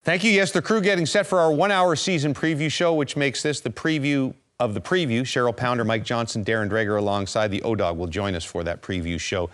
Thank you. Yes, the crew getting set for our 1-hour season preview show, which makes this the preview of the preview. Cheryl Pounder, Mike Johnson, Darren Dreger alongside the O-Dog will join us for that preview show.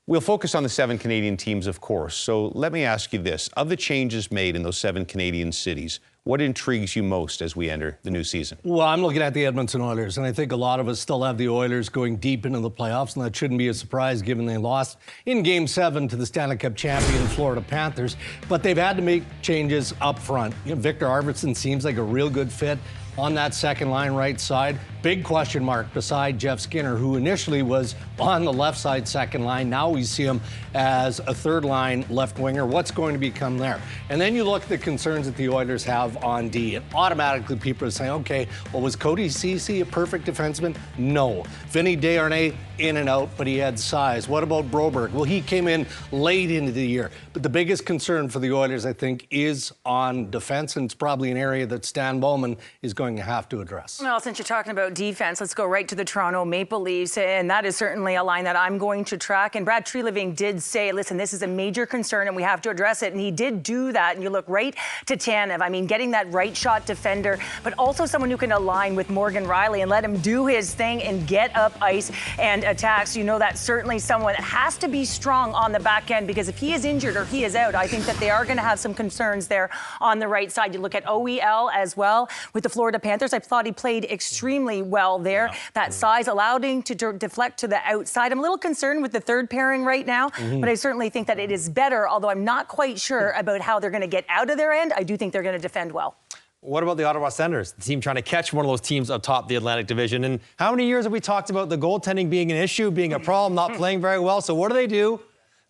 We'll focus on the 7 Canadian teams, of course. So let me ask you this. Of the changes made in those 7 Canadian cities, what intrigues you most as we enter the new season? Well, I'm looking at the Edmonton Oilers, and I think a lot of us still have the Oilers going deep into the playoffs, and that shouldn't be a surprise given they lost in Game 7 to the Stanley Cup champion Florida Panthers. But they've had to make changes up front. Victor Arvidsson seems like a real good fit on that second line right side. Big question mark beside Jeff Skinner, who initially was on the left side second line. Now we see him as a third line left winger. What's going to become there? And then you look at the concerns that the Oilers have on D, and automatically people are saying, okay, well, was Cody Ceci a perfect defenseman? No. Vinny Desharnais, in and out, but he had size. What about Broberg? Well, he came in late into the year. But the biggest concern for the Oilers, I think, is on defense, and it's probably an area that Stan Bowman is going to have to address. Well, since you're talking about defense, let's go right to the Toronto Maple Leafs, and that is certainly a line that I'm going to track. And Brad Treliving did say, listen, this is a major concern and we have to address it, and he did do that. And you look right to Tanev. I mean, getting that right shot defender, but also someone who can align with Morgan Rielly and let him do his thing and get up ice and attack. So you know that's certainly someone that has to be strong on the back end, because if he is injured or he is out, I think that they are going to have some concerns there on the right side. You look at OEL as well with the Florida Panthers. I thought he played extremely well there. Yeah. That size allowed him to deflect to the outside. I'm a little concerned with the third pairing right now, but I certainly think that it is better, although I'm not quite sure about how they're going to get out of their end. I do think they're going to defend well. What about the Ottawa Senators, the team trying to catch one of those teams atop the Atlantic Division? And how many years have we talked about the goaltending being an issue, being a problem, not playing very well? So what do?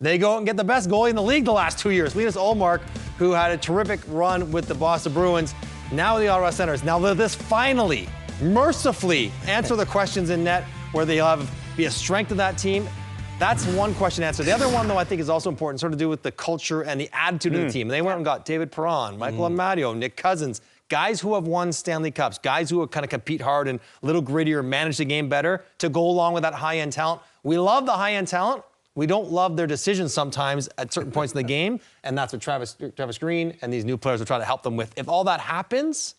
They go out and get the best goalie in the league the last 2 years, Linus Ullmark, who had a terrific run with the Boston Bruins. Now the Ottawa Senators. Now this finally, mercifully, answer the questions in net where they'll be a strength of that team. That's one question answer. The other one, though, I think is also important, sort of to do with the culture and the attitude of the team. They went and got David Perron, Michael Amadio, Nick Cousins, guys who have won Stanley Cups, guys who kind of compete hard and a little grittier, manage the game better to go along with that high-end talent. We love the high-end talent. We don't love their decisions sometimes at certain points in the game, and that's what Travis Green and these new players will try to help them with. If all that happens,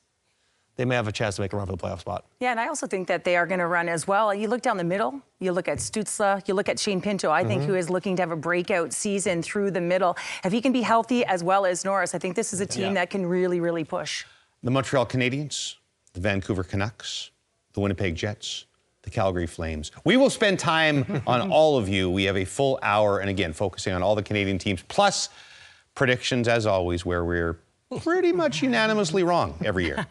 they may have a chance to make a run for the playoff spot. Yeah, and I also think that they are going to run as well. You look down the middle, you look at Stützle, you look at Shane Pinto, I think, who is looking to have a breakout season through the middle. If he can be healthy as well as Norris, I think this is a team that can really, really push. The Montreal Canadiens, the Vancouver Canucks, the Winnipeg Jets, the Calgary Flames. We will spend time on all of you. We have a full hour, and again, focusing on all the Canadian teams, plus predictions, as always, where we're pretty much unanimously wrong every year.